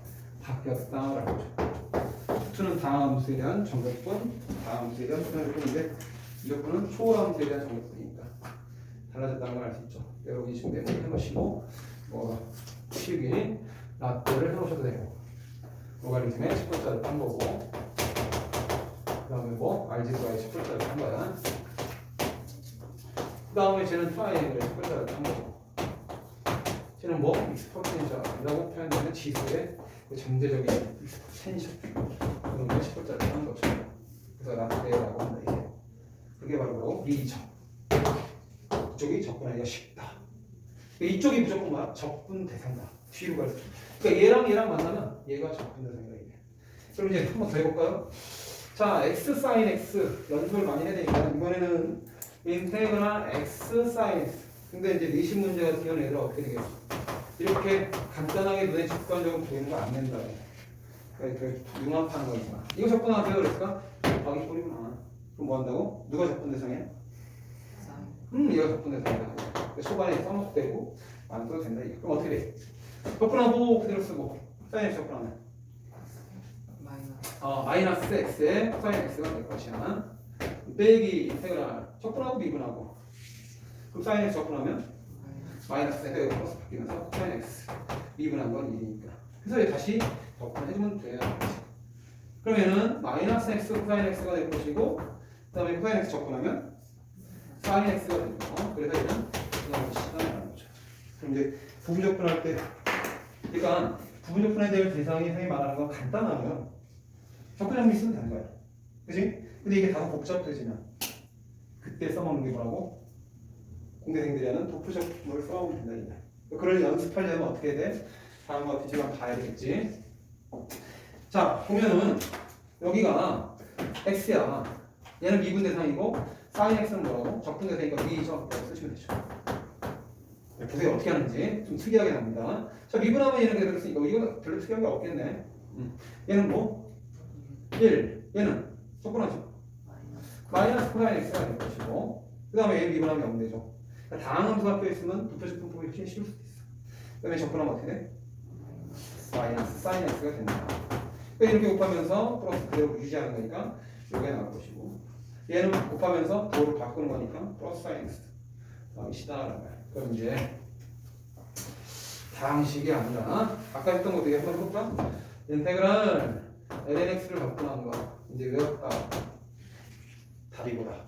바뀌었다라고 하죠. 수는 다함수에 대한 정적분, 다함수에 대한 수정적분인데 무조건은 초월함수에 대한 정적분이니까 달라졌다는 걸 알 수 있죠. 여러분이 지금 메모리 해놓으시고 뭐 식이 라떼를 해놓으셔도 되고 로가리즘의 10번짜리 딴 거고 그 다음에 뭐 알지브라의 10번짜리 딴 거야. 그 다음에 쟤는 트라이앵글의 10번짜리 딴 거고 쟤는 뭐 익스포텐셜이라고 표현되는 지수의 그 잠재적인 익스포텐셜 그런 걸 10번짜리 딴 거죠. 그래서 라떼라고 한다 이게. 그게 바로 리적. 이쪽이 접근하기가 쉽다. 이쪽이 무조건 뭐야? 접근 대상이다. 뒤로 갈수록. 그러니까 얘랑 만나면 얘가 접근 대상이다 이게. 그럼 이제 한번 더 해볼까요? 자, x sin x 연습을 많이 해야 되니까 이번에는 인테그랄 x sin x. 근데 이제 내신 문제가 되는 애들 어떻게 되겠어? 이렇게 간단하게 눈에 직관적으로 보이는 거 안 된다. 그러니까 융합하는 거니까. 이거 접근하세요 그랬을까? 곱하기 꼴이구나. 그럼 뭐 한다고? 누가 접근 대상이야? 얘가 접근 대상이다. 초반에 써놓고 되고 안 써도 된다. 이거. 그럼 어떻게 돼? 접근하고 그대로 쓰고 사인 x 접근하면 마이너스 x에 사인 x가 될 것이야. 빼기 인테그랄 접근하고 미분하고 그럼 사인 x 접근하면 마이너스 x가 플러스 바뀌면서 사인 x 미분한 건 1이니까 그래서 얘 다시 접근해주면 돼요. 그러면은 마이너스 x 코사인 x가 될 것이고 그 다음에 코사인 x 접근하면 사인 x가 되죠. 그래서 얘는 그다음에 시간이라는 거죠. 그럼 이제 부분 접근할 때 그러니까 부분 접근해야 될 대상이 선생님이 말하는 건 간단하면 접근하면 있으면 되는 거야. 그치? 근데 이게 다소 복잡해지면 그때 써먹는 게 뭐라고? 공대생들이 하는 도프 접근을 써오면 된다. 그걸 연습하려면 어떻게 해야 돼? 다음과 같은 시간 봐야 되겠지. 자, 보면은 여기가 x야. 얘는 미분 대상이고 사인 x는 뭐라고? 적분 대상이니까 미죠. 쓰시면 되죠. 보세요 어떻게 하는지 좀 특이하게 나옵니다. 자, 미분하면 얘는 그대로 쓰니까 이거 별로 특이한 게 없겠네. 얘는 뭐? 1. 얘는 적분하죠. 마이너스 코사인 x가 될 것이고 그 다음에 얘 미분하면 0 되죠. 그러니까 다항함수가 껴있으면 부표적 분법이 훨씬 쉬울 수도 있어. 그 다음에 접근하면 어떻게 돼? 마이너스 사인 x가 된다. 그러니까 이렇게 곱하면서 플러스 그대로 유지하는 거니까 이게 나올 것이고 얘는 곱하면서 도를 바꾸는 거니까 플러스 사인 x 다음에 시다라는 거야. 그럼 이제 다항식이 아니라 아까 했던 거 되게 한번 해볼까? 인테그랄 ln x를 바꾸는 거 이제 외웠다. 답이보다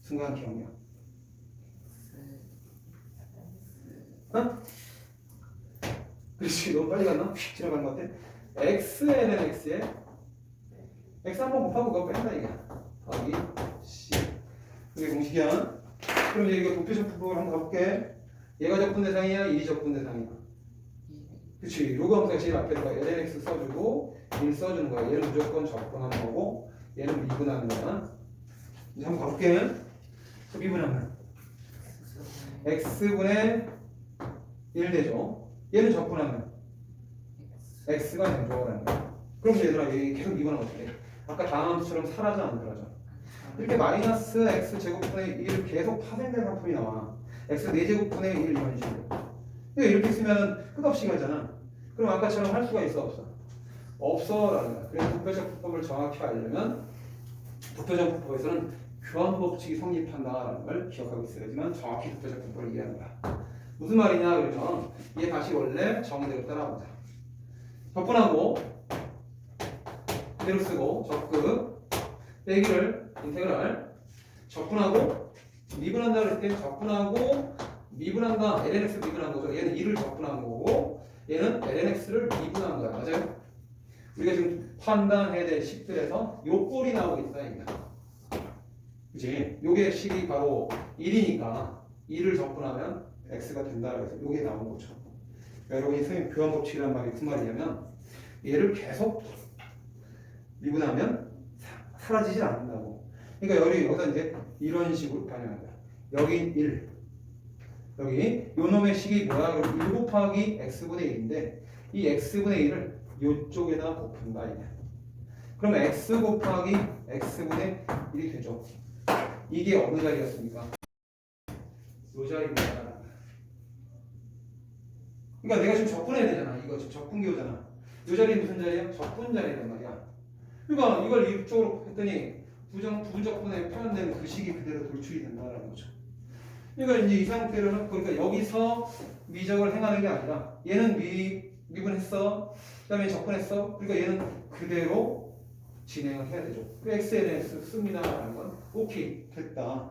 순간 기억력. 어? 그렇지. 너무 빨리 갔나? 휙 지나간 것 같아. x에는 x에 x 한번 곱하고 그거 뺀다 이게. 더하기 c. 그게 공식이야. 그럼 이제 이거 도표적 부분을 한번 가볼게. 얘가 적분 대상이야, 일이 적분 대상이야. 그치. 요거 항상 제일 앞에다가 lnx 써주고 1 써주는 거야. 얘는 무조건 적분하는 거고 얘는 미분하는 거야. 이제 한번 가볼게. 미분하면 x분의 1 되죠. 얘는 적분하면 x가 되죠. 라는 거야. 그럼 얘들아 얘 계속 미분하면 어떻게 돼? 아까 다음처럼 사라져 안 사라져? 이렇게 마이너스 x 제곱분의 1 계속 파생된 상품이 나와. x 4제곱분의 1 이런 식으로. 근데 이렇게 쓰면 끝없이 가잖아. 그럼 아까처럼 할 수가 있어 없어? 없어 라는 거야. 그래서 도표적 분법을 정확히 알려면 도표적 분법에서는 교환 법칙이 성립한다라는 걸 기억하고 있어야지만 정확히 도표적 분법을 이해하는 거야. 무슨 말이냐 그러면 얘 다시 원래 정의대로 따라가보자. 적분하고 그대로 쓰고 적극 빼기를 인테그랄 적분하고 미분한다 그랬을 때 적분하고 미분한다 lnx 미분한 거죠. 얘는 2를 적분한 거고 얘는 lnx를 미분한 거야. 맞아요? 우리가 지금 판단해야 될 식들에서 요 꼴이 나오고 있다 이게. 그치? 요게 식이 바로 1이니까 2를 적분하면 x가 된다 그래서 요게 나온 거죠. 여러분이 선생님 교환 법칙이란 말이 무슨 말이냐면 얘를 계속 미분하면 사라지질 않는다고. 그러니까 여기서 이제 이런 식으로 반영한 거야. 여기 1. 여기 요 놈의 식이 뭐야? 1 곱하기 x분의 1인데 이 x분의 1을 요쪽에다 곱한다 이게. 그러면 x 곱하기 x분의 1이 되죠. 이게 어느 자리였습니까? 요 자리입니다. 그러니까 내가 지금 적분해야 되잖아. 이거 지금 적분기호잖아. 요 자리는 무슨 자리야? 적분 자리란 말이야. 그러니까 이걸 이쪽으로 했더니 부적분에 표현된 그 식이 그대로 돌출이 된다라는 거죠. 그러니까 이제 이 상태로는 그러니까 여기서 미적을 행하는 게 아니라 얘는 미분했어. 그다음에 적분했어. 그러니까 얘는 그대로 진행을 해야 되죠. xlx 씁니다라는 건 오케이 됐다.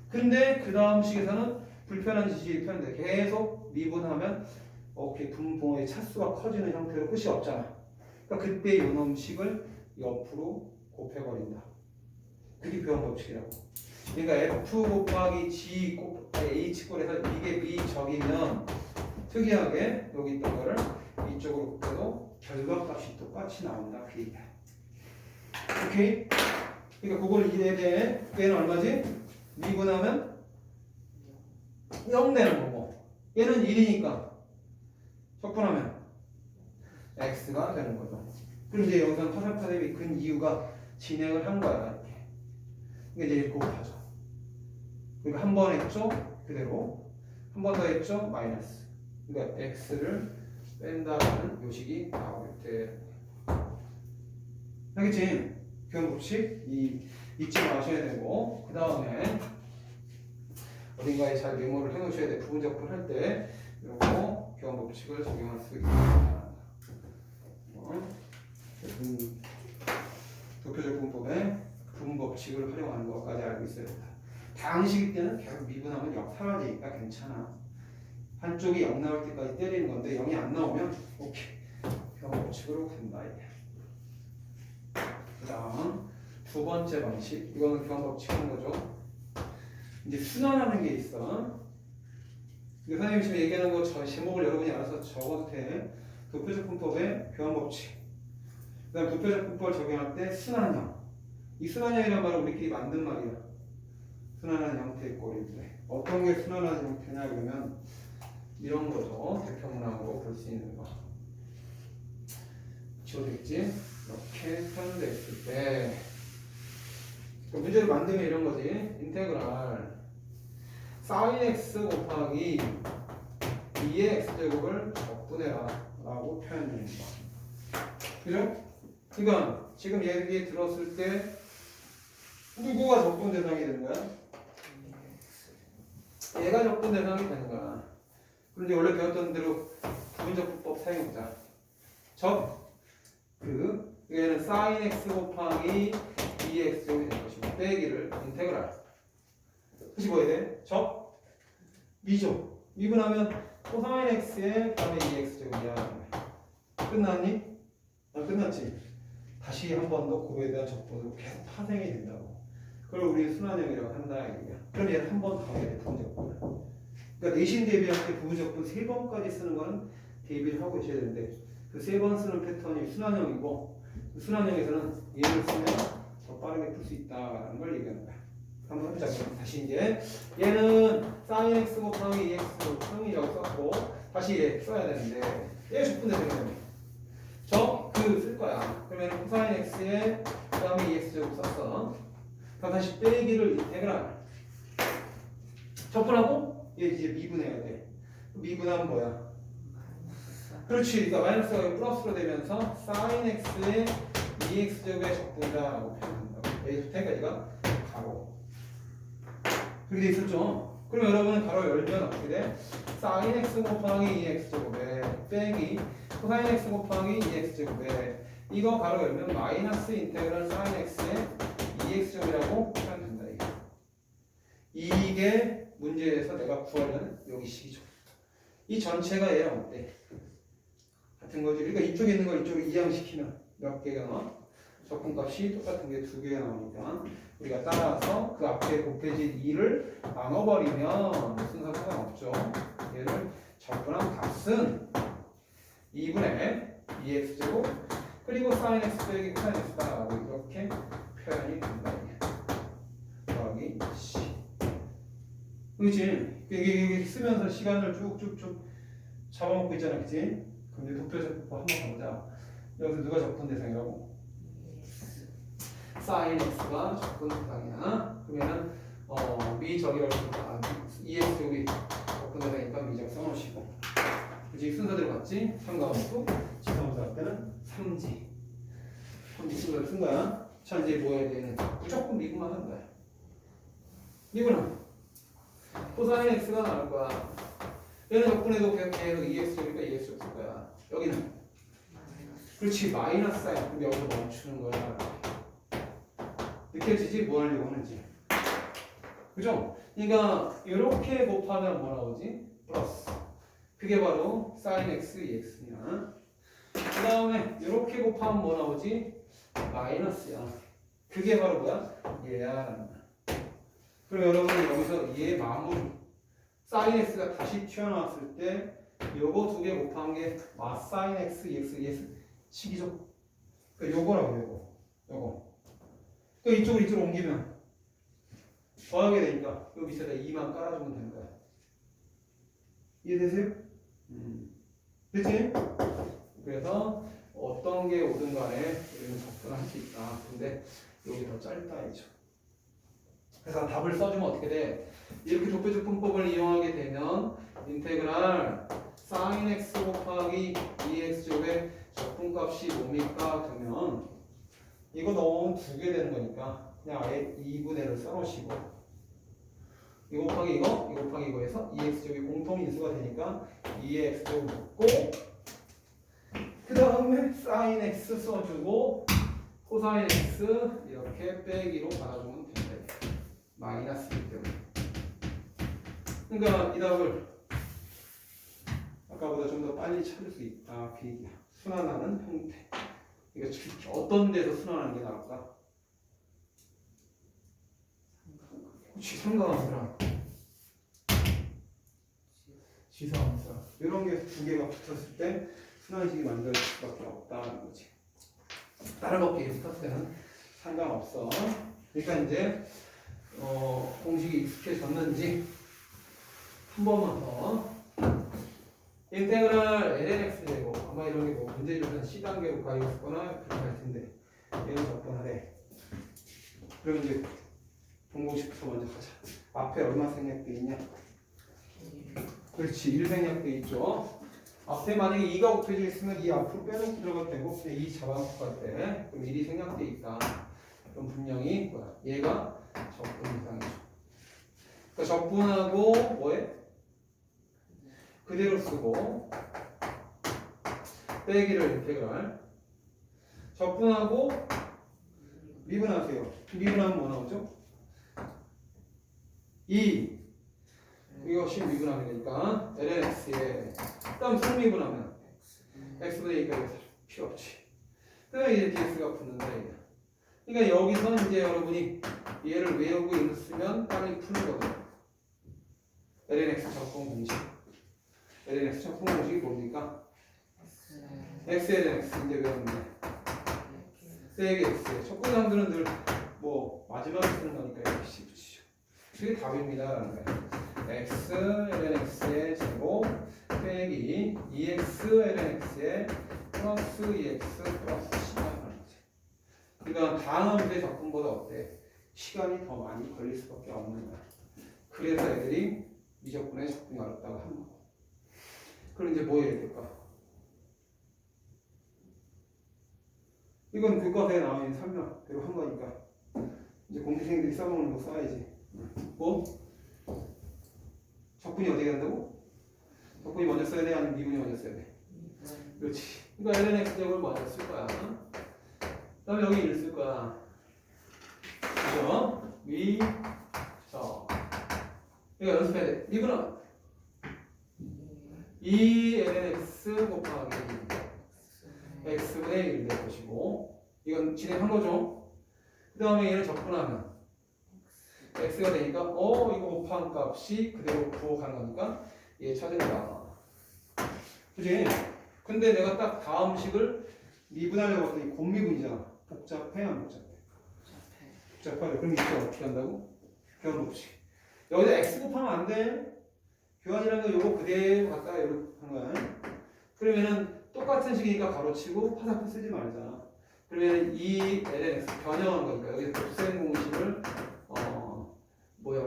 근데 그 다음 식에서는 불편한 지식이 표현돼. 계속 미분하면 오케이 분모의 차수가 커지는 형태로 끝이 없잖아. 그러니까 그때 요놈식을 옆으로 곱해버린다. 그게 교환 법칙이라고. 그러니까 f 곱하기 g h 꼴에서 이게 미적이면 특이하게 여기 있던 거를 이쪽으로 곱해도 결과값이 똑같이 나온다. 그 얘기야. 오케이? 그러니까 그걸 이해해야 돼. 얘는 얼마지? 미분하면 0 되는 거고 얘는 1이니까 적분하면 x가 되는 거죠. 그럼 이제 여기서 파생파생이 근 이유가 진행을 한 거야. 이게 이제 이렇게 곱하죠. 그러니까 한 번 했죠? 그대로 한 번 더 했죠? 마이너스. 그러니까 x를 뺀다라는 요식이 나오게 돼. 알겠지? 교환 법칙 잊지 마셔야 되고 그 다음에 어딘가에 잘 메모를 해놓으셔야 돼. 부분 적분 할 때 이렇게 교환 법칙을 적용할 수 있습니다. 도표적분법의 부분 법칙을 활용하는 것까지 알고 있어야 된다. 다항식일 때는 계속 미분하면 0 사라지니까 괜찮아. 한쪽이 0 나올 때까지 때리는 건데 0이 안 나오면 오케이 교환 법칙으로 된다 이게. 그 다음 두 번째 방식 이거는 교환 법칙 하는 거죠. 이제 순환하는 게 있어. 선생님이 지금 얘기하는 거 제목을 여러분이 알아서 적어도 돼. 도표적 분법의 교환 법칙. 그 다음 도표적 분법을 적용할 때 순환형. 이 순환형이란 말은 우리끼리 만든 말이야. 순환하는 형태의 꼴인데 어떤 게 순환하는 형태냐 그러면 이런 거죠. 대표문항으로 볼 수 있는 거. 지워졌지? 이렇게 표현됐을 때 문제를 만들면 이런 거지. 인테그랄 sin x 곱하기 2의 x제곱을 적분해라 라고 표현되는 거. 그죠? 그러니까 지금 얘기 들었을 때 누구가 적분 대상이 되는 거야? 얘가 적분 대상이 되는 거야. 그런데 원래 배웠던 대로 부분적분법 사용해보자. 얘는 sin x 곱하기 2의 x제곱이 될 것이고 빼기를 인테그랄 다시 뭐 해야 돼? 미죠. 미분하면 코사인 x에 그다음에 2x제곱이야. 끝났니? 끝났지. 다시 한 번 더 곱에 대한 적분으로 계속 파생이 된다고. 그걸 우리 순환형이라고 한다 이거야. 그럼 얘를 한 번 더 해야 돼. 부분적분을. 그러니까 내신 대비할 때 부분적분 3번까지 쓰는 거는 대비를 하고 있어야 되는데 그 3번 쓰는 패턴이 순환형이고 그 순환형에서는 얘를 쓰면 더 빠르게 풀 수 있다는 걸 얘기하는 거야. 한번 해보자. 다시 이제 얘는 sin x 곱하기 2x로 승이라고 썼고 다시 얘 써야 되는데 얘 적분되면 쓸 거야. 그러면 코사인 x에 그 다음에 2x제곱 썼어. 그럼 다시 빼기를 인테그랄 적분하고 얘 이제 미분해야 돼. 미분하면 뭐야? 그렇지. 그러니까 마이너스가 플러스로 되면서 sin x에 2x제곱의 적분이다라고 표현한다고. 여기서 여기까지가 가로. 그렇게 돼 있었죠. 그럼 여러분은 가로 열면 어떻게 돼? sin x 곱하기 2x제곱에 빼기 코사인 x 곱하기 2x제곱에 이거 가로 열면 마이너스 인테그랄 sin x에 2x제곱이라고 표현된다. 이게 문제에서 내가 구하려는 여기 식이죠. 이 전체가 얘랑 어때? 같은 거지. 그러니까 이쪽에 있는 걸 이쪽에 이항시키면 몇 개가 나와? 적분값이 똑같은 게 2개가 나오니까 우리가 따라서 그 앞에 곱해진 2를 나눠버리면 무슨 상관없죠. 얘를 적분한 값은 2분의 2x제곱 그리고 sin x 빼기 sin x다라고 이렇게 표현이 된다. 더하기 c. 그렇지? 이게 쓰면서 시간을 쭉쭉쭉 잡아먹고 있잖아. 그치? 그럼 이제 도표적법 한번 가보자. 여기서 누가 적분 대상이라고? sin x가 적분 대상이야. 그러면은 미적이라고 했으니까 2x제곱이 적분 대상이니까 미적 써놓으시고 그치? 순서대로 맞지? 상관없고 지성수 할 때는 3지 순서대로 쓴 거야. 자 이제 뭐 해야 되는 무조건 미분만 하는 거야. 미분은 코사인 x가 나올 거야. 얘는 적분해도 계속 2x니까 2x 쓸 거야. 여기는 그렇지 마이너스야. 그럼 여기서 멈추는 거야. 느껴지지? 뭐 하려고 하는지. 그죠? 그러니까 이렇게 곱하면 뭐 나오지? 플러스. 그게 바로 sin x, 2x냐. 그 다음에 이렇게 곱하면 뭐 나오지? 마이너스야. 그게 바로 뭐야? 얘야. 그럼 여러분은 여기서 얘 마무리. sin x가 다시 튀어나왔을 때 요거 두 개 곱한 게 sin x, 2x 식이죠. 그러니까 요거라고 요거. 그러니까 이쪽으로 옮기면 더하게 되니까 요 밑에다 2만 깔아주면 되는 거야. 이해되세요? 그치? 그래서 어떤 게 오든 간에 우리는 접근할 수 있다. 근데 여기 더 짧다 이죠. 그래서 답을 써주면 어떻게 돼? 이렇게 도표적분법을 이용하게 되면 인테그랄 sin x 곱하기 2x제곱의 적분값이 뭡니까? 그러면 이거 넣으면 2개 되는 거니까 그냥 아예 2분의 1을 써놓으시고 이거 곱하기 이거 곱하기 이거 해서 2x제곱이 공통인수가 되니까 2x제곱 넣고 그 다음에 sin x 써주고 코사인 x 이렇게 빼기로 받아주면 된다. 마이너스이기 때문에. 그러니까 이 답을 아까보다 좀 더 빨리 찾을 수 있다. 그 얘기야. 순환하는 형태. 이거 어떤 데서 순환하는 게 나을까? 지상가함수랑 지상함수랑 이런 게 두 개가 붙었을 때 순환식이 만들어질 수밖에 없다는 거지. 다른 것끼리 붙었을 때는 상관없어. 그러니까 이제 공식이 익숙해졌는지 한 번만 더. 인테그랄 lnx 제곱 아마 이런 게 뭐 문제 주면 C단계로 가있거나 그렇게 할 텐데 얘는 적분하래. 그럼 이제 분공식부터 먼저 가자. 앞에 얼마 생략돼 있냐? 그렇지 1 생략돼 있죠. 앞에 만약에 2가 곱해져 있으면 2 앞으로 빼놓고 들어가도 되고 그냥 2 잡아놓고 갈 때 그럼 1이 생략돼 있다. 그럼 분명히 뭐야? 얘가 적분 이상이죠. 그러니까 적분하고 뭐해? 그대로 쓰고 빼기를 인테그랄 적분하고 미분하세요. 미분하면 뭐 나오죠? 2 이것이 미분하니까 ln x에 다음 성미분하면 x분의 2까지 필요 없지. 그러면 이제 dx가 붙는다 이게. 그러니까 여기서 이제 여러분이 얘를 외우고 얘를 쓰면 빨리 푸는 거거든요. ln x 적분 공식. ln x 적분 공식이 뭡니까? x ln x 이제 외웠는데 세기 x의 적분함들은 늘 뭐 마지막에 쓰는 거니까 이렇게 붙이죠. 그게 답입니다 라는 거예요. x ln x의 제곱 빼기 2x ln x의 플러스 2x 플러스 c가 하는 거지. 그러니까 다음의 적분보다 어때? 시간이 더 많이 걸릴 수밖에 없는 거야. 그래서 애들이 이 적분에 적분이 어렵다고 하는 거고. 그럼 이제 뭐 해야 될까? 이건 교과서에 나와 있는 설명대로 한 거니까 이제 공대생들이 써먹는 거 써야지. 뭐? 적분이 어떻게 한다고? 적분이 먼저 써야 돼? 아니면 미분이 먼저 써야 돼? 그렇지. 그러니까 ln x 제곱을 먼저 쓸 거야. 그다음에 여기 1 쓸 거야. 그죠? 위, 저. 이거 연습해야 돼. 미분은 2 ln x 곱하기 x분의 1 될 것이고 이건 진행한 거죠. 그 다음에 얘를 적분하면 x가 되니까 이거 곱한 값이 그대로 부호가는 거니까 얘 찾으라. 그지? 근데 내가 딱 다음 식을 미분하려고 했더니 곱미분이잖아. 복잡해 안 복잡해? 복잡하죠. 그럼 이거 어떻게 한다고? 교환 법칙. 여기다 x 곱하면 안 돼. 교환이라는 거 요거 그대로 갖다가 이렇게 하는 거야. 그러면은 똑같은 식이니까 가로치고 화살표 쓰지 말자. 그러면 이 ln x 변형한 거니까 여기서 곱셈 공식을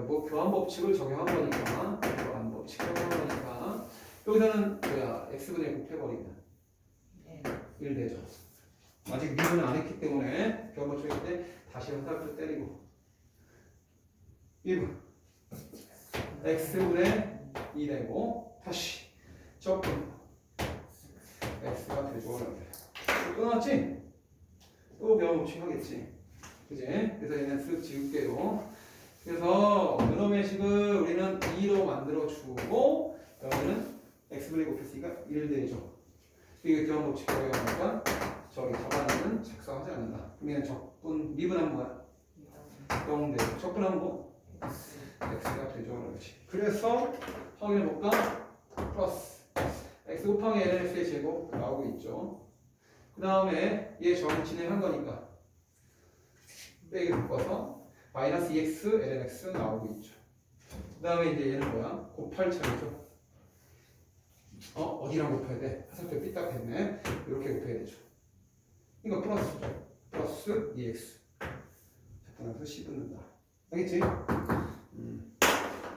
뭐 교환 법칙을 적용한 거니까 교환 법칙 적용한 거니까 여기서는 x분의 1 곱해버리면 1 되죠. 아직 미분을 안 했기 때문에 교환 법칙 할 때 다시 화살표 때리고 1분 x분의 2 되고 다시 적분 x가 되죠. 끊었지? 또 교환 법칙 하겠지. 그지? 그래서 얘는 쓱 지울게요. 그래서 그놈의 식을 우리는 2로 만들어주고 그러면은 x분의 곱했으니까 1 되죠. 이게 교환 법칙 적용하니까 저기 답안에는 작성하지 않는다. 그러면 적분 미분한 뭐야? 0 되고 적분한 뭐? x가 되죠. 그렇지. 그래서 확인해 볼까? 플러스 x 곱하기 lnx의 제곱 나오고 있죠. 그 다음에 얘 정 진행한 거니까 빼기 바꿔서 마이너스 2x lnx 나오고 있죠. 그 다음에 이제 얘는 뭐야? 곱할 차례죠. 어디랑 곱해야 돼? 화살표 삐딱했네. 이렇게 곱해야 되죠. 이거 플러스죠. 플러스 2x. 작분해서 c 붙는다. 알겠지?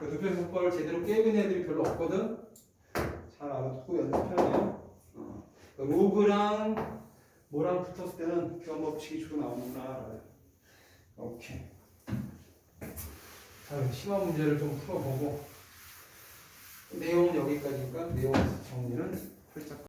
그 두표성법을 제대로 깨는 애들이 별로 없거든. 잘 알아듣고 연습해야 돼요. 로그랑 뭐랑 붙었을 때는 교환 법칙이 주로 나오는구나. 오케이. 자, 심화 문제를 좀 풀어보고 내용은 여기까지니까 내용 정리는 살짝